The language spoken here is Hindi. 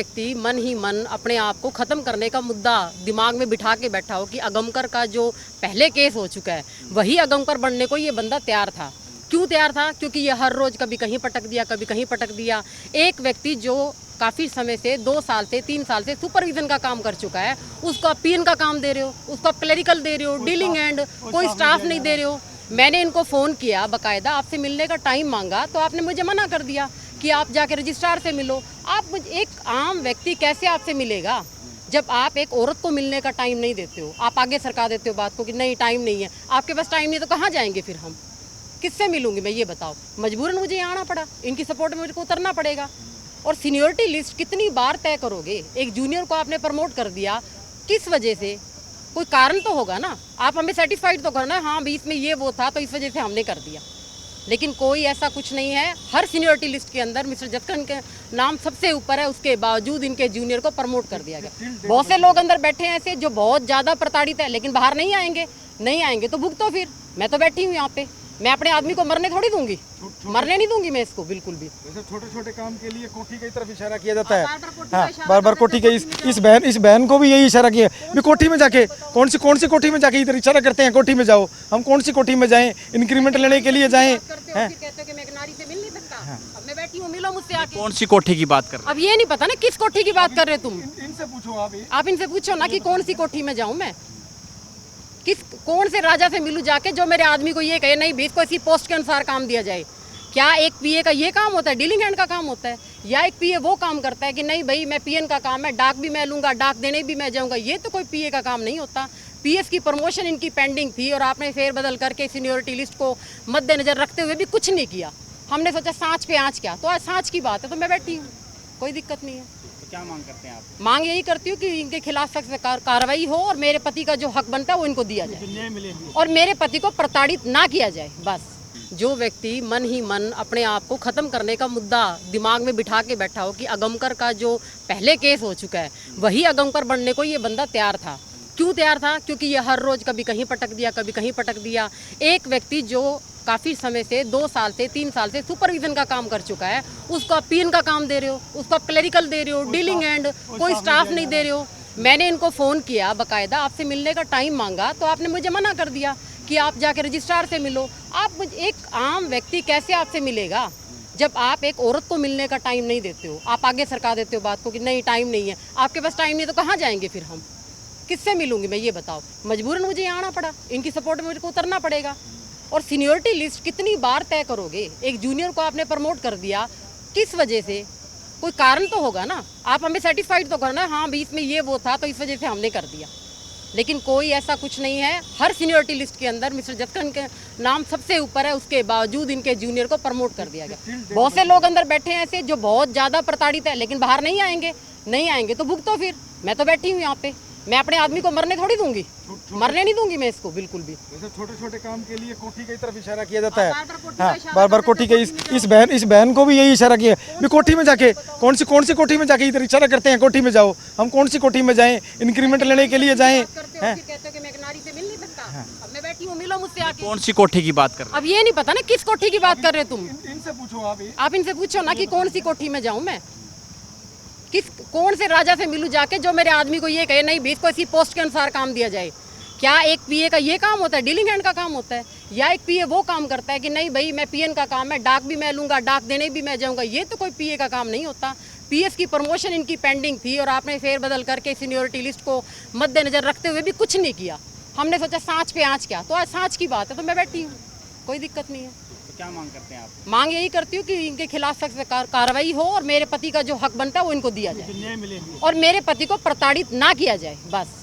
व्यक्ति मन ही मन अपने आप को ख़त्म करने का मुद्दा दिमाग में बिठा के बैठा हो कि अगमकर का जो पहले केस हो चुका है वही अगमकर बनने को ये बंदा तैयार था। क्यों तैयार था? क्योंकि ये हर रोज़ कभी कहीं पटक दिया, कभी कहीं पटक दिया। एक व्यक्ति जो काफ़ी समय से 2 साल से 3 साल से सुपरविजन का काम कर चुका है, उसको आप पीएन का काम दे रहे हो, उसको आप क्लरिकल दे रहे हो, डीलिंग एंड कोई स्टाफ नहीं दे रहे हो। मैंने इनको फ़ोन किया, बाकायदा आपसे मिलने का टाइम मांगा तो आपने मुझे मना कर दिया कि आप जाके रजिस्ट्रार से मिलो। आप एक आम व्यक्ति कैसे आपसे मिलेगा जब आप एक औरत को मिलने का टाइम नहीं देते हो? आप आगे सरका देते हो बात को कि नहीं टाइम नहीं है। आपके पास टाइम नहीं है तो कहाँ जाएंगे फिर हम? किससे मिलूंगी मैं, ये बताओ। मजबूरन मुझे यहाँ आना पड़ा, इनकी सपोर्ट में मुझे को उतरना पड़ेगा। और सीनियरिटी लिस्ट कितनी बार तय करोगे? एक जूनियर को आपने प्रमोट कर दिया, किस वजह से? कोई कारण तो होगा ना। आप हमें सेटिस्फाइड तो करना, हाँ बीच में ये वो था तो इस वजह से हमने कर दिया। लेकिन कोई ऐसा कुछ नहीं है। हर सीनियरिटी लिस्ट के अंदर मिस्टर जतकन के नाम सबसे ऊपर है, उसके बावजूद इनके जूनियर को प्रमोट कर दिया गया। बहुत से लोग अंदर बैठे हैं ऐसे जो बहुत ज़्यादा प्रताड़ित है, लेकिन बाहर नहीं आएंगे। नहीं आएंगे तो भुगतो फिर। मैं तो बैठी हूँ यहाँ पे, मैं अपने आदमी को मरने थोड़ी दूंगी, मरने नहीं दूंगी मैं इसको बिल्कुल भी। जैसे छोटे छोटे काम के लिए कोठी की तरफ इशारा किया जाता है, हाँ बार बार कोठी के इस बहन को भी यही इशारा किया भी कोठी में जाके कौन सी कोठी में जाके इधर इशारा करते हैं कोठी में जाओ। हम कौन सी कोठी में जाएं? इंक्रीमेंट लेने के लिए जाएं? कहते हो कि मैं एक नारी से मिल नहीं सकता। अब मैं बैठी हूँ, मिलो मुझसे आके। कौन सी कोठी की बात कर रहे अब ये नहीं पता ना किस कोठी की बात कर रहे हो तुम। इनसे पूछो आप इनसे पूछो ना कि कौन सी कोठी में जाऊँ मैं, कौन से राजा से मिलूं जाके जो मेरे आदमी को ये कहे नहीं भी इसको इसी पोस्ट के अनुसार काम दिया जाए। क्या एक पीए का ये काम होता है? डीलिंग हैंड का काम होता है? या एक पीए वो काम करता है कि नहीं भाई मैं पीएन का काम है, डाक भी मैं लूँगा, डाक देने भी मैं जाऊँगा? ये तो कोई पीए का काम नहीं होता। पीएस की प्रमोशन इनकी पेंडिंग थी और आपने फेरबदल करके सीनियरिटी लिस्ट को मद्देनजर रखते हुए भी कुछ नहीं किया। हमने सोचा सांच पे आँच क्या, तो आज सांच की बात है तो मैं बैठी हूँ, कोई दिक्कत नहीं है। क्या मांग करते हैं आप? मांग यही करती हूँ कि इनके खिलाफ सख्त कार्रवाई हो और मेरे पति का जो हक बनता है वो इनको दिया जाए और मेरे पति को प्रताड़ित ना किया जाए। बस जो व्यक्ति मन ही मन अपने आप को ख़त्म करने का मुद्दा दिमाग में बिठा के बैठा हो कि अगमकर का जो पहले केस हो चुका है वही अगमकर बनने को ये बंदा तैयार था। क्यों तैयार था? क्योंकि ये हर रोज़ कभी कहीं पटक दिया, कभी कहीं पटक दिया। एक व्यक्ति जो काफ़ी समय से 2 साल से 3 साल से सुपरविजन का काम कर चुका है, उसको आप पीएन का काम दे रहे हो, उसको आप क्लरिकल दे रहे हो, डीलिंग एंड कोई स्टाफ नहीं दे रहे हो। मैंने इनको फ़ोन किया, बाकायदा आपसे मिलने का टाइम मांगा तो आपने मुझे मना कर दिया कि आप जाके रजिस्ट्रार से मिलो। आप एक आम व्यक्ति कैसे आपसे मिलेगा जब आप एक औरत को मिलने का टाइम नहीं देते हो? आप आगे सरका देते हो बात को कि नहीं टाइम नहीं है। आपके पास टाइम नहीं है तो कहाँ जाएंगे फिर हम? किससे मिलूंगी मैं, ये बताओ। मजबूरन मुझे यहाँ आना पड़ा, इनकी सपोर्ट में मुझे को उतरना पड़ेगा। और सीनियरिटी लिस्ट कितनी बार तय करोगे? एक जूनियर को आपने प्रमोट कर दिया, किस वजह से? कोई कारण तो होगा ना। आप हमें सेटिस्फाइड तो करना, हाँ बीच में ये वो था तो इस वजह से हमने कर दिया। लेकिन कोई ऐसा कुछ नहीं है। हर सीनियरिटी लिस्ट के अंदर मिस्टर जतकन के नाम सबसे ऊपर है, उसके बावजूद इनके जूनियर को प्रमोट कर दिया गया। बहुत से लोग अंदर बैठे हैं ऐसे जो बहुत ज़्यादा प्रताड़ित है, लेकिन बाहर नहीं आएंगे। नहीं आएंगे तो भुगतो फिर। मैं तो बैठी हूँ यहाँ पे, मैं अपने आदमी को मरने थोड़ी दूंगी, मरने नहीं दूंगी मैं इसको बिल्कुल भी। जैसे छोटे छोटे काम के लिए कोठी की तरफ इशारा किया जाता है, बार बार कोठी के इस बहन को भी यही इशारा किया भी कोठी में जाके कौन सी कोठी में जाके इधर इशारा करते हैं कोठी में जाओ। हम कौन सी कोठी में जाएं? इंक्रीमेंट लेने के लिए जाएं? कहते हो कि मैं एक नारी से मिल नहीं सकता। अब मैं बैठी हूँ, मिलो मुझसे आके। कौन सी कोठी की बात कर रहे अब ये नहीं पता ना किस कोठी की बात कर रहे हो तुम। इनसे पूछो आप इनसे पूछो ना कि कौन सी कोठी में जाऊँ मैं, कौन से राजा से मिलूं जाके जो मेरे आदमी को ये कहे नहीं भी इसको इसी पोस्ट के अनुसार काम दिया जाए। क्या एक पीए का ये काम होता है? डीलिंग हैंड का काम होता है? या एक पीए वो काम करता है कि नहीं भाई मैं पीएन का काम है, डाक भी मैं लूँगा, डाक देने भी मैं जाऊँगा? ये तो कोई पीए का काम नहीं होता। पीएस की प्रमोशन इनकी पेंडिंग थी और आपने फेरबदल करके सीनियरिटी लिस्ट को मद्देनजर रखते हुए भी कुछ नहीं किया। हमने सोचा सांच पे आँच क्या, तो आज सांच की बात है तो मैं बैठी हूँ, कोई दिक्कत नहीं है। तो क्या मांग करते हैं आप? मांग यही करती हूँ कि इनके खिलाफ सख्त कार्रवाई हो और मेरे पति का जो हक बनता है वो इनको दिया जाए और मेरे पति को प्रताड़ित ना किया जाए। बस